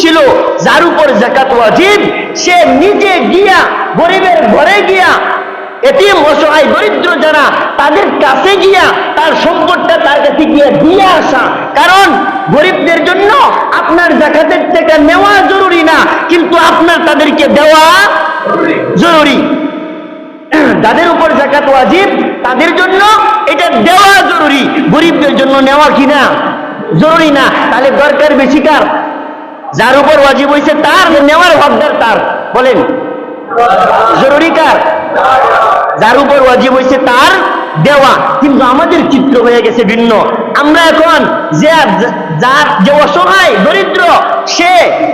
ছিল যার উপর যাকাত ওয়াজিব, সে নিজে গিয়া গরিবের ঘরে গিয়া, এতিম অসহায় দরিদ্র যারা, তাদের কাছে গিয়া তার সম্পদটা তার কাছে গিয়ে দিয়ে আসা। কারণ গরিবদের জন্য আপনার যাকাতের টাকা নেওয়া জরুরি না, কিন্তু আপনার তাদেরকে দেওয়া জরুরি। যাদের উপর যাকাত ওয়াজিব তাদের জন্য এটা দেওয়া জরুরি, গরিবদের জন্য নেওয়া কিনা জরুরি না। তাহলে দরকার বেশি কার? যার উপর ওয়াজিব হয়েছে তার নেওয়ার হকদার তার। বলেন জরুরি কার? যার উপর ওয়াজিব হয়েছে তার দেওয়া। কিন্তু আমাদের চিত্র হয়ে গেছে ভিন্ন। আমরা এখন যার যে অসহায় দরিদ্র, সে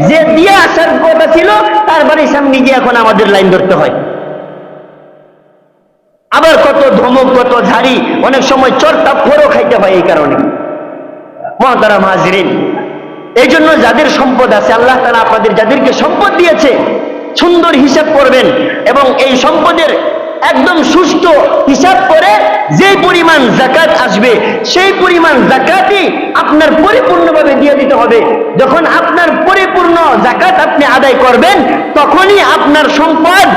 যে দিয়ে আসার কথা ছিল তার বাড়ির সামনে গিয়ে এখন আমাদের লাইন ধরতে হয়। আবার কত ধমক, কত ঝাড়ি, অনেক সময় চরটা ফোরও খাইতে হয় এই কারণে। মুহতারাম হাজিরিন, এই জন্য যাদের সম্পদ আছে, আল্লাহ তাআলা আপনাদের যাদেরকে সম্পদ দিয়েছে, সুন্দর হিসাব করবেন এবং এই সম্পদের একদম সুষ্ঠু হিসাব করে যে পরিমাণ যাকাত আসবে সেই পরিমাণ যাকাতই আপনার পরিপূর্ণভাবে দিয়ে দিতে হবে। যখন আপনার পরিপূর্ণ যাকাত আপনি আদায় করবেন, তখনই আপনার সম্পদ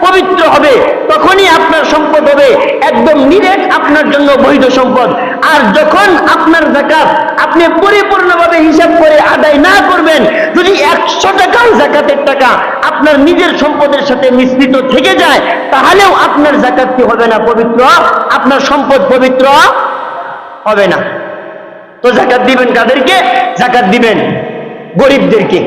পবিত্র হবে, তখনই আপনার সম্পদ হবে একদম নিরেট, আপনার জন্য বৈধ সম্পদ। আর যখন আপনার যাকাত আপনি পরিপূর্ণভাবে হিসাব করে আদায় না করবেন, যদি 100 টাকাও যাকাতের টাকা আপনার নিজের সম্পদের সাথে মিশ্রিত থেকে যায়, তাহলেও আপনার যাকাত কি হবে না? পবিত্র, আপনার সম্পদ পবিত্র হবে না। তো যাকাত দিবেন কাদেরকে? যাকাত দিবেন গরিবদেরকে,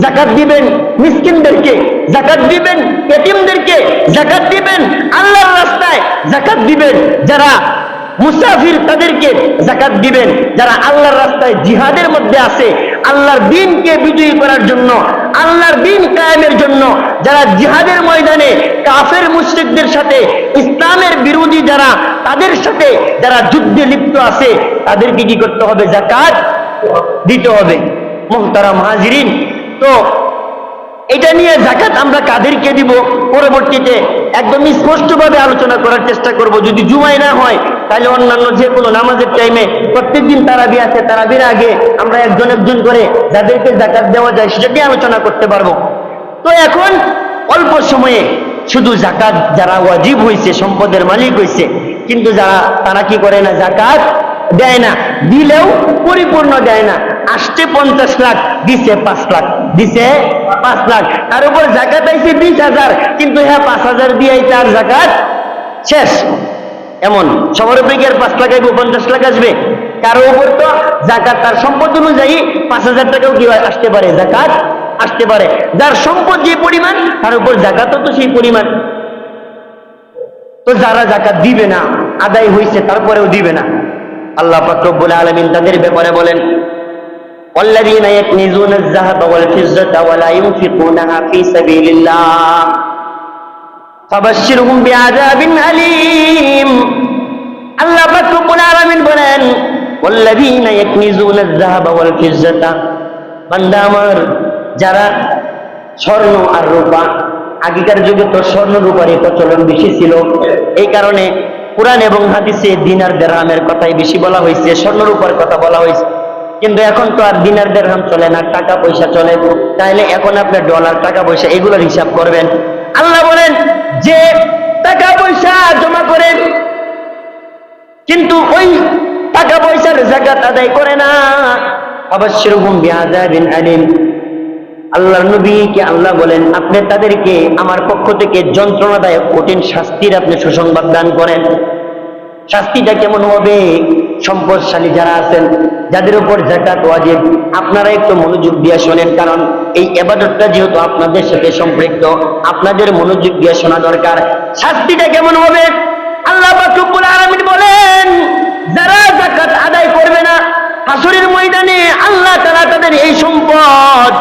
যাকাত দিবেন মিসকিনদেরকে, যাকাত দিবেন এতিমদেরকে, যাকাত দিবেন আল্লাহর রাস্তায়, যাকাত দিবেন যারা মুসাফির তাদেরকে, যাকাত দিবেন যারা আল্লাহর রাস্তায় জিহাদের মধ্যে আছে, আল্লাহর দ্বীনকে বিজয়ী করার জন্য, আল্লাহর দ্বীন কায়েমের জন্য যারা জিহাদের ময়দানে কাফের মুশরিকদের সাথে, ইসলামের বিরোধী যারা, তাদের সাথে যারা যুদ্ধে লিপ্ত আছে, তাদেরকে কি করতে হবে? যাকাত দিতে হবে। মুহতারাম হাজিরিন, তো এটা নিয়ে যাকাত আমরা কাদেরকে দিব পরবর্তীতে একদম স্পষ্টভাবে আলোচনা করার চেষ্টা করব। যদি জুমায় না হয় তাহলে অন্যান্য যে কোনো নামাজের টাইমে, প্রত্যেকদিন তারাবি আছে, তারাবির আগে আমরা একজন একজন করে যাদেরকে যাকাত দেওয়া যায় সেটা নিয়ে আলোচনা করতে পারবো। তো এখন অল্প সময়ে শুধু যাকাত যারা ওয়াজিব হয়েছে, সম্পদের মালিক হয়েছে, কিন্তু যারা তারা কি করে না? যাকাত দেয় না, দিলেও পরিপূর্ণ দেয় না। আসছে 50 লাখ, দিছে 5 লাখ, দিছে 5 লাখ, তার উপর যাকাত আইছে 20,000, কিন্তু হ্যাঁ 5,000 দিয়ে তার যাকাত শেষ। এমন সবার উপরে কি আর 5 লাখ আইব, 50 লাখ আসবে? কারো উপর তো যাকাত তার সম্পদ অনুযায়ী 5,000 টাকাও কি আসতে পারে, যাকাত আসতে পারে। যার সম্পদ যে পরিমাণ, তার উপর যাকাতও তো সেই পরিমাণ। তো যারা যাকাত দিবে না, আদায় হয়েছে তারপরেও দিবে না, আল্লাহ পাক রব্বুল আলামিন তাদের ব্যাপারে বলেন, والذين يكنزون الذهب والفضة ولا ينفقونها في سبيل الله فبشرهم بعذاب أليم। আল্লাহ পাক রব্বুল আলামিন বলেন, والذين يكنزون الذهب والفضة, বান্দা আমার, যারা স্বর্ণ আর রূপা, আগেকার যুগে তো স্বর্ণ রূপার প্রচলন বেশি ছিল, এই কারণে কুরআন এবং হাদিসে দিনার দিরহামের কথাই বেশি বলা হয়েছে, স্বর্ণ রূপার কথা বলা হয়েছে। কিন্তু এখন তো আর দিনার দিরহাম চলে না, টাকা পয়সা চলে। তাইলে এখন আপনি ডলার, টাকা পয়সা এগুলোর হিসাব করবেন। আল্লাহ বলেন, যে টাকা পয়সা জমা করেন কিন্তু ওই টাকা পয়সার যাকাত আদায় করে না, ফাবাশশিরহুম বিআযাবিন আলীম। আল্লাহর নবীকে আল্লাহ বলেন, আপনি তাদেরকে আমার পক্ষ থেকে যন্ত্রণাদায়ক কঠিন শাস্তির আপনি সুসংবাদ দান করেন। শাস্তিটা কেমন হবে? সম্পদশালী যারা আছেন, যাদের উপর যাকাত ওয়াজিব, আপনারা একটু মনোযোগ দিয়ে শোনেন, কারণ এই ইবাদতটা যেহেতু আপনাদের সাথে সম্পৃক্ত, আপনাদের মনোযোগ দিয়ে শোনা দরকার। শাস্তিটা কেমন হবে? আল্লাহ পাক রব্বুল আলামিন বলেন, যারা যাকাত আদায় করবে না, হাসরের ময়দানে আল্লাহ তাআলা তাদের এই সম্পদ,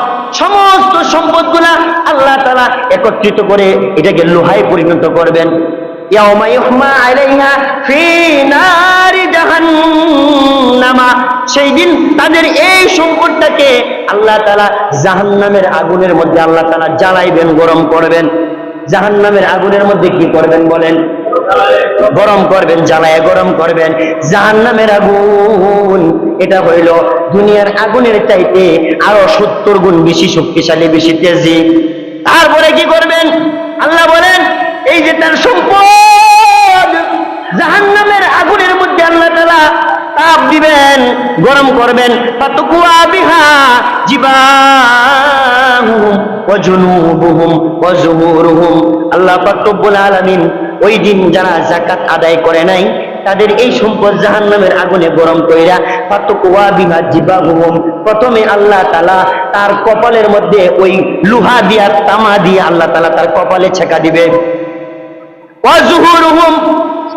সমস্ত সম্পদগুলা আল্লাহ তাআলা একত্রিত করে এটাকে লোহায় পরিণত করবেন। ইয়াউমা ইউহমা আলাইহা ফি নারি জাহান্নাম, সেই দিন তাদের এই সম্পদটাকে আল্লাহ তাআলা জাহান্নামের আগুনের মধ্যে আল্লাহ তাআলা জ্বালাইবেন, গরম করবেন। জাহান্নামের আগুনের মধ্যে কি করবেন বলেন? গরম করবেন, জ্বালায় গরম করবেন। জাহান্নামের আগুন এটা হইল দুনিয়ার আগুনের চাইতে আরো 70 গুণ বেশি শক্তিশালী, বেশি তেজি। তারপরে কি করবেন? আল্লাহ বলেন এই যে তার সম্পদ জাহান্নামের আগুনের মধ্যে আল্লাহ তাআলা তাপ দিবেন, গরম করবেন। ফাতুকুয়া বিহা জিবাহুম ওয়া জুনুবুহুম ওয়া যুহুরুহুম। আল্লাহ পাক রব্বুল আলামিন ওই দিন যারা যাকাত আদায় করে নাই তাদের এই সম্পদ জাহান্নামের আগুনে গরম কইরা ফাতুকুয়া বিহা জিবাহুম, প্রথমে আল্লাহ তাআলা তার কপালের মধ্যে ওই লোহা দিয়া তামা দিয়ে আল্লাহ তাআলা তার কপালে ছেকা দিবে। ওয়া যুহুরুহুম,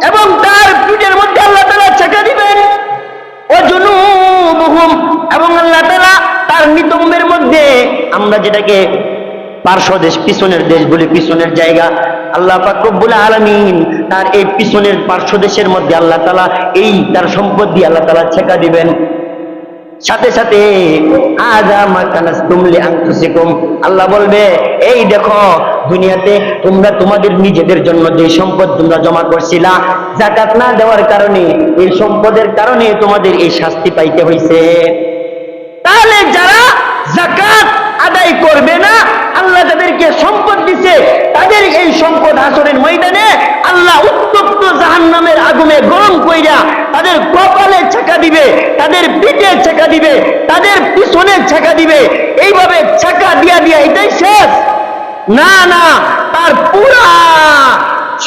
এবং তার পিঠের মধ্যে আল্লাহ তাআলা ছেকা দিবেন। ওয়া জুনুবুহুম, এবং আল্লাহ তাআলা তার নিতম্বের মধ্যে, আমরা যেটাকে পার্শ্ব দেশ, পিছনের দেশ বলি, পিছনের জায়গা, আল্লাহ পাক রব্বুল আলামিন তার এই পিছনের পার্শ্ব দেশের মধ্যে আল্লাহ তাআলা এই তার সম্পদ দিয়ে আল্লাহ তাআলা ছেকা দিবেন। সাথে সাথে আযা মা কানাসতুম লিআনফুসিকুম, আল্লাহ বলবে এই দেখো দুনিয়াতে তোমরা তোমাদের নিজেদের জন্য যে সম্পদ তোমরা জমা করছিলা, যাকাত না দেওয়ার কারণে, এই সম্পদের কারণে তোমাদের এই শাস্তি পাইতে হইছে। তাহলে যারা যাকাত আদায় করবে না, আল্লাহ যাদেরকে সম্পদ দিছে তাদের এই সম্পদ হাসরের ময়দানে আল্লাহ উত্তপ্ত জাহান্নামের আগুনে গরম কইরা তাদের কপালে ছেকা দিবে, তাদের পিঠে ছেকা দিবে, তাদের পিছনে ছেকা দিবে। এইভাবে ছেকা দিয়া দিয়া এটাই শেষ না, না, তার পুরা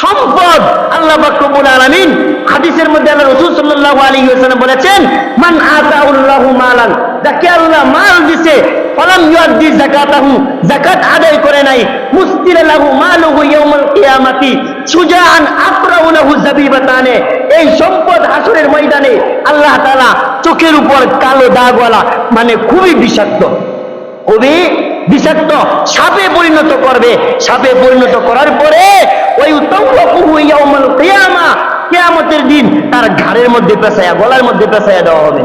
সম্পদ আল্লাহ পাক রব্বুল আলামিন হাদিসের মধ্যে আল্লাহ রাসূল সাল্লাল্লাহু আলাইহি ওয়াসাল্লাম বলেছেন, মান আতাউল্লাহু মালান, যাকে আল্লাহ মাল দিছে, ফালাম ইউআদ্দি যাকাতাহু, যাকাত আদায় করে নাই, মুসতিলা লাহু মালুহু ইয়াউমাল কিয়ামাতি সুজাআন আকরাউ লাহু যাবিবাতানে, এই সম্পদ হাসরের ময়দানে আল্লাহ তাআলা চোখের উপর কালো দাগওয়ালা, মানে খুবই বিষাক্ত, খুবই বিষাক্ত সাপে পরিণত করবে। সাপে পরিণত করার পরে ওই তাওয়াকুহু ইয়াউমাল কিয়ামা, কিয়ামতের দিন তার ঘাড়ের মধ্যে পেঁচায়া, গলার মধ্যে পেঁচায়া দেওয়া হবে।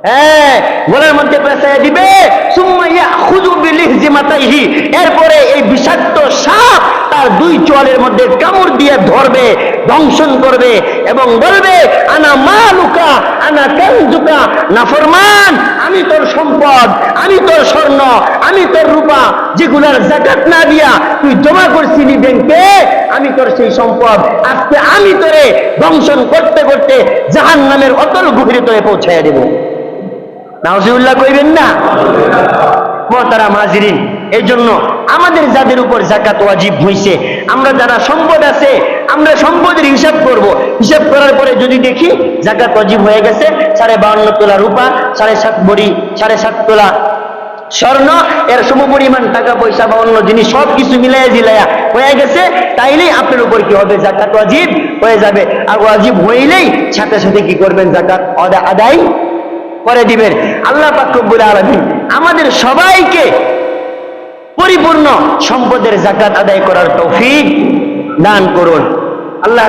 হ্যাঁ, গলার মধ্যে পেঁচায়া দিবে। সুম্মা ইয়াখুযু বিলিহজিমাতাইহি, এরপরে এই বিষাক্ত সাপ তার দুই চোয়ালের মধ্যে কামড় দিয়ে ধরবে, দংশন করবে এবং বলবে আনা মালুকা আনা কানজুকা, নাফরমান, আমি তোর সম্পদ, আমি তোর স্বর্ণ, আমি তোর রূপা, যেগুলার যাকাত না দিয়া তুই জমা করছিলি ব্যাংকে, আমি তোর সেই সম্পদ আজকে আমি তোরে দংশন করতে করতে জাহান্নামের অতল গভীরে তোরে পৌঁছাইয়া দেব। নাউজুবিল্লাহ কইবেন না? মুহতারাম হাজিরিন, এই জন্য আমাদের যাদের উপর যাকাত ওয়াজিব হইছে, আমরা যারা সম্পদ আছে, আমরা সম্পদের হিসাব করব। হিসাব করার পরে যদি দেখি যাকাত ওয়াজিব হয়ে গেছে 52.5 তোলা রূপা, 7.5 ভরি, 7.5 তোলা স্বর্ণ, এর সমপরিমাণ টাকা পয়সা বা অন্য জিনিস সবকিছু মিলাইয়া জিলাইয়া হয়ে গেছে, তাইলেই আপনার উপর কি হবে? যাকাত ওয়াজিব হয়ে যাবে। আর ওয়াজিব হইলেই সাথে সাথে কি করবেন? যাকাত আদায় করে দিবেন। আল্লাহ পাক রব্বুল আলামিন আমাদের সবাইকে পরিপূর্ণ সম্পদের যাকাত আদায় করার তৌফিক দান করুন। আল্লাহ